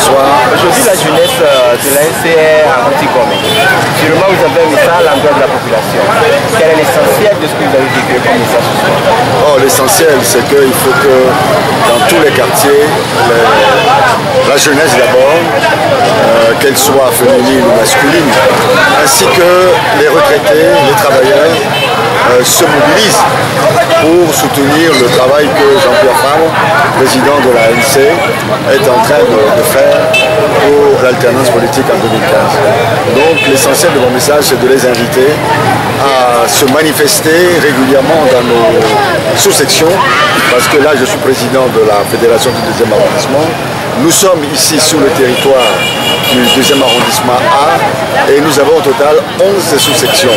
Bonsoir. Aujourd'hui, la jeunesse de l'ANC est à Antigome. Sûrement, vous avez un message à l'endroit de la population. Quel est l'essentiel de ce que vous avez vécu comme message ce soir? L'essentiel, c'est qu'il faut que dans tous les quartiers, la jeunesse d'abord, qu'elle soit féminine ou masculine, ainsi que les retraités, les travailleurs, se mobilisent pour soutenir le travail que Jean-Pierre Fabre, président de la ANC, est en train de faire pour l'alternance politique en 2015. Donc l'essentiel de mon message, c'est de les inviter à se manifester régulièrement dans nos sous-sections, parce que là je suis président de la Fédération du 2e arrondissement. Nous sommes ici sur le territoire du 2e arrondissement A et nous avons au total 11 sous-sections.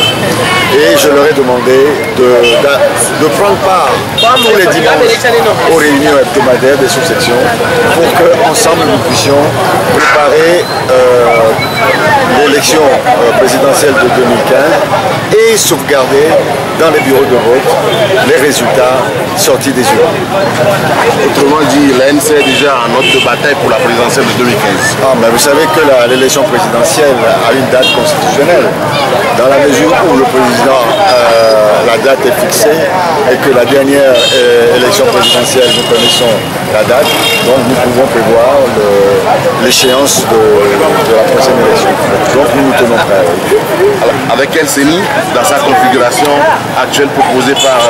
Et je leur ai demandé de prendre part tous les dimanches aux réunions hebdomadaires des sous-sections pour qu'ensemble nous puissions préparer l'élection présidentielle de 2015 et sauvegarder dans les bureaux de vote les résultats sortis des urnes. Autrement dit, l'ANC est déjà en note de bataille pour la présidentielle de 2015. Mais vous savez que l'élection présidentielle a une date constitutionnelle. Dans la mesure où le président, la date est fixée et que la dernière élection présidentielle, nous connaissons la date, donc nous pouvons prévoir l'échéance de la prochaine élection. Donc nous nous tenons prêts. Avec quelle CENI, dans sa configuration actuelle proposée par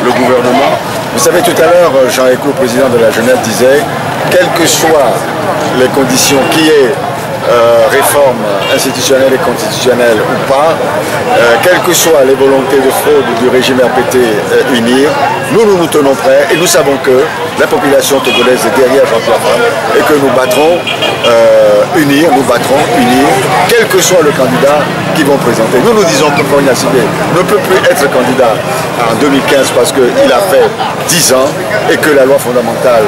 le gouvernement? Vous savez, tout à l'heure, Jean-Éco, président de la jeunesse, disait, quelles que soient les conditions, qui est réforme institutionnelle et constitutionnelle ou pas, quelles que soient les volontés de fraude du régime RPT unir, nous nous tenons prêts et nous savons que la population togolaise est derrière Jean-Pierre Fabre et que nous battrons unir, quel que soit le candidat qui vont présenter. Nous nous disons que Fogna Sibé ne peut plus être candidat en 2015 parce qu'il a fait 10 ans et que la loi fondamentale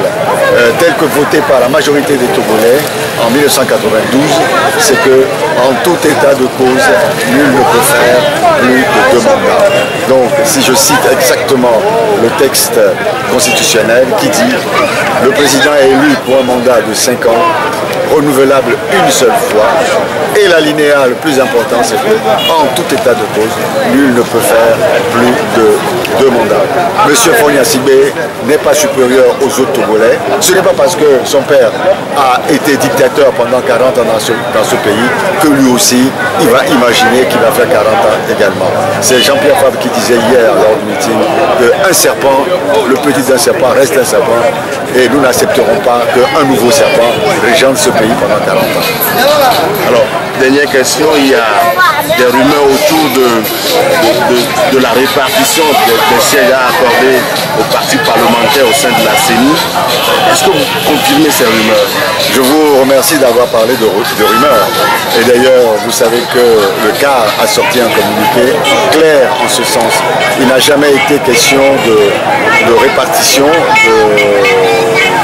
telle que votée par la majorité des Togolais en 1992, c'est que en tout état de cause, nul ne peut faire plus de 2 mandats. Donc, si je cite exactement le texte constitutionnel qui dit « Le président est élu pour un mandat de 5 ans, renouvelable une seule fois », et l'alinéa le plus important, c'est que en tout état de cause, nul ne peut faire plus de 2 mandats. Monsieur Fogna Sibé n'est pas supérieur aux autres Togolais. Ce n'est pas parce que son père a été dictateur pendant 40 ans dans ce pays que lui aussi, il va imaginer qu'il va faire 40 ans également. C'est Jean-Pierre Fabre qui disait hier lors du meeting qu'un serpent, le petit d'un serpent reste un serpent et nous n'accepterons pas qu'un nouveau serpent régente ce pays pendant 40 ans. Alors, dernière question, il y a des rumeurs autour de la répartition des sièges à accorder aux partis parlementaires au sein de la CENI. Est-ce que vous confirmez ces rumeurs? Je vous remercie d'avoir parlé de rumeurs. Et d'ailleurs, vous savez que le CAR a sorti un communiqué clair en ce sens. Il n'a jamais été question de répartition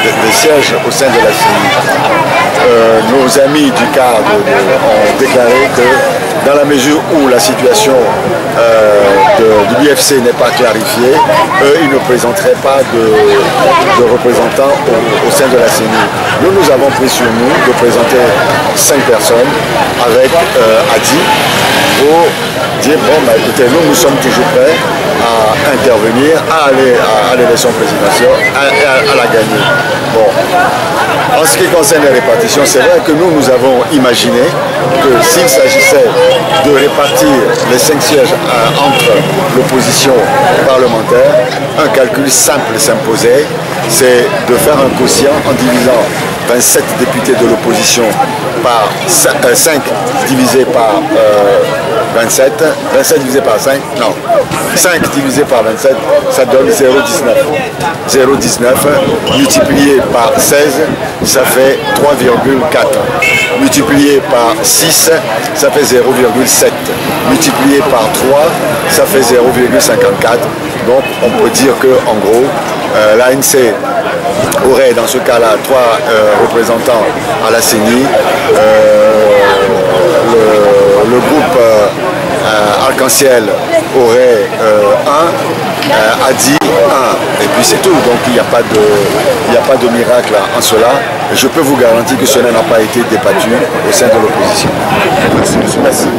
des sièges au sein de la CENI. Nos amis du CAR ont déclaré que dans la mesure où la situation de l'UFC n'est pas clarifiée, eux, ils ne présenteraient pas de représentants au sein de la CENI. Nous avons pris sur nous de présenter 5 personnes avec Adi pour dire, bon, écoutez, nous sommes toujours prêts à intervenir, à aller à l'élection présidentielle, à la gagner. Bon. En ce qui concerne les répartitions, c'est vrai que nous avons imaginé que s'il s'agissait de répartir les 5 sièges entre l'opposition parlementaire, un calcul simple s'imposait, c'est de faire un quotient en divisant 27 députés de l'opposition par 5 divisé par 27, 27 divisé par 5, non, 5 divisé par 27, ça donne 0,19. 0,19 multiplié par 16, ça fait 3,4. Multiplié par 6, ça fait 0,7. Multiplié par 3, ça fait 0,54. Donc on peut dire que en gros, l'ANC aurait dans ce cas-là 3 représentants à la CENI. Le groupe Arc-en-Ciel aurait a dit 1. Et puis c'est tout. Donc il n'y a pas de miracle en cela. Et je peux vous garantir que cela n'a pas été débattu au sein de l'opposition. Merci.